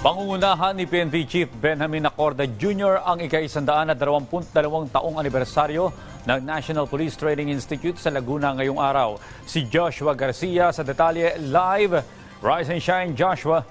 Pangungunahan ni PNP Chief Benjamin Acorda Jr. ang ika-122 taong anibersaryo ng National Police Training Institute sa Laguna ngayong araw. Si Joshua Garcia sa detalye live. Rise and shine, Joshua.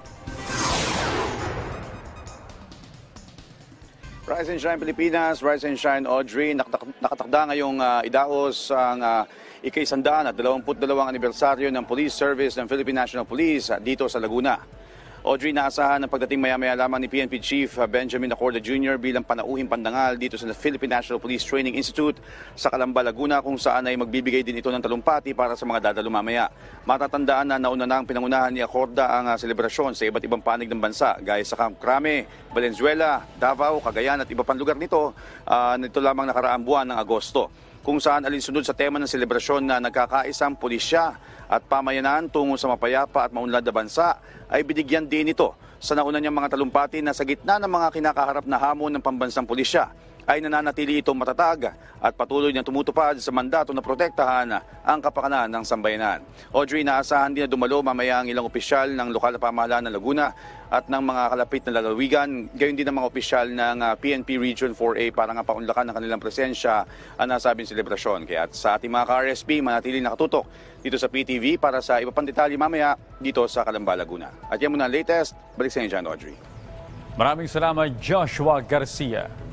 Rise and shine Pilipinas, rise and shine Audrey. Nakatakda ngayong idaos ang ika-122 anibersaryo ng Police Service ng Philippine National Police dito sa Laguna. Audrey, naasahan ng pagdating maya-maya lamang ni PNP Chief Benjamin Acorda Jr. bilang panauhing pandangal dito sa Philippine National Police Training Institute sa Calamba, Laguna, kung saan ay magbibigay din ito ng talumpati para sa mga dadalo mamaya. Matatandaan na nauna na ang pinangunahan ni Acorda ang selebrasyon sa iba't ibang panig ng bansa gaya sa Camp Crame, Valenzuela, Davao, Cagayan at iba pang lugar nito lamang nakaraang buwan ng Agosto, kung saan alinsunod sa tema ng selebrasyon na nagkakaisang pulisya at pamayanan tungo sa mapayapa at maunlad na bansa ay binigyan din ito sa nauna niyang mga talumpati na sa gitna ng mga kinakaharap na hamon ng pambansang pulisya ay nananatili itong matatag at patuloy na tumutupad sa mandato na protektahan ang kapakanan ng sambayanan. Audrey, naasahan din na dumalo mamaya ang ilang opisyal ng lokal na pamahalaan ng Laguna at ng mga kalapit na lalawigan, gayon din ang mga opisyal ng PNP Region 4A para nga paunlakan ng kanilang presensya ang nasabing selebrasyon. Kaya sa ating mga ka-RSP, manatili nakatutok dito sa PTV para sa iba pang detalye mamaya dito sa Calamba, Laguna. At yan muna ang latest. Balik sa inyo dyan, Audrey. Maraming salamat, Joshua Garcia.